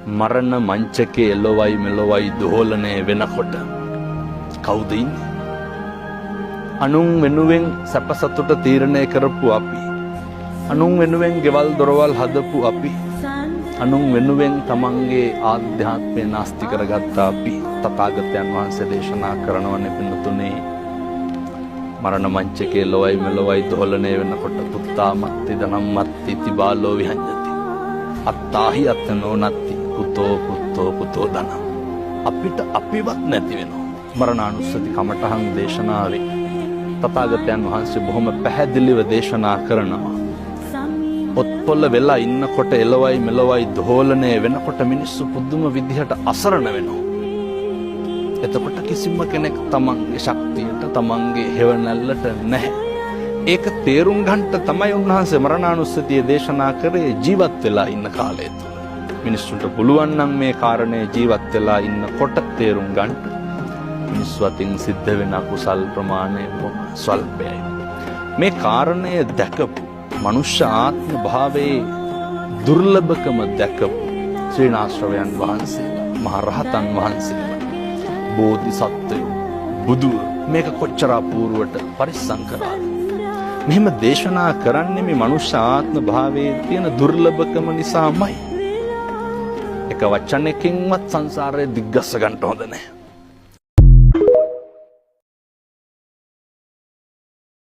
මරණ මංචකේ එළොවයි මෙලොවයි දෝලණය වෙනකොට කවුද ඉන්නේ? අනුන් වෙනුවෙන් සැප සතුට තීරණය කරපු අපි, අනුන් වෙනුවෙන් ගෙවල් දොරවල් හදපු අපි, අනුන් වෙනුවෙන් තමන්ගේ ආධ්‍යාත්මය නාස්ති කරගත්ත අපි තථාගතයන් වහන්සේ දේශනා කරනවනේ පින්නතුනේ, මරණ මංචකේ එළොවයි මෙලොවයි දෝලණය වෙනකොට පුත්තාමත්ති ධනම්මත්ති තිබාලෝ විහඤ්ඤති අත්තාහි අත්තනෝ නත්ති පුතෝ පුතෝ පුතෝ ධන. අපිට අපිවත් නැති වෙනවා. මරණානුස්සති කමඨහං දේශනාවේ තථාගතයන් වහන්සේ බොහොම පැහැදිලිව දේශනා කරනවා. ඔත්පොල්ල වෙලා ඉන්නකොට එළවයි මෙලොවයි දෝලණය වෙනකොට මිනිස්සු පුදුම විදිහට අසරණ වෙනවා. එතකොට කිසිම කෙනෙක් තමන්ගේ ශක්තියට තමන්ගේ හේවණල්ලට නැහැ. ඒක තේරුම් ගන්නට තමයි උන්වහන්සේ මරණානුස්සතිය දේශනා කරේ ජීවත් වෙලා ඉන්න කාලය තුල. මිනිස්සුන්ට පුළුවන් නම් මේ කාරණේ ජීවත් වෙලා ඉන්නකොට තේරුම් ගන්න. මිනිස්සු අතින් සිද්ධ වෙන අකුසල් ප්‍රමාණය ස්වල්පයයි. මේ කාරණය දැකපු මනුෂ්‍ය ආත්ම භාවයේ දුර්ලභකම දැකපු ශ්‍රීනාශ්‍රවයන් වහන්සේලා, මහරහතන් වහන්සේලා, බෝධිසත්වයෝ, බුදු මේක කොච්චර අපූර්වට පරිස්සම් කරාද? මෙහෙම දේශනා කරන්නේ මේ මනුෂ්‍ය ආත්ම භාවයේ තියෙන දුර්ලභකම නිසාමයි. එක වචනකින්වත් සංසාරය දිග්ගස්ස ගන්න හොඳ නැහැ.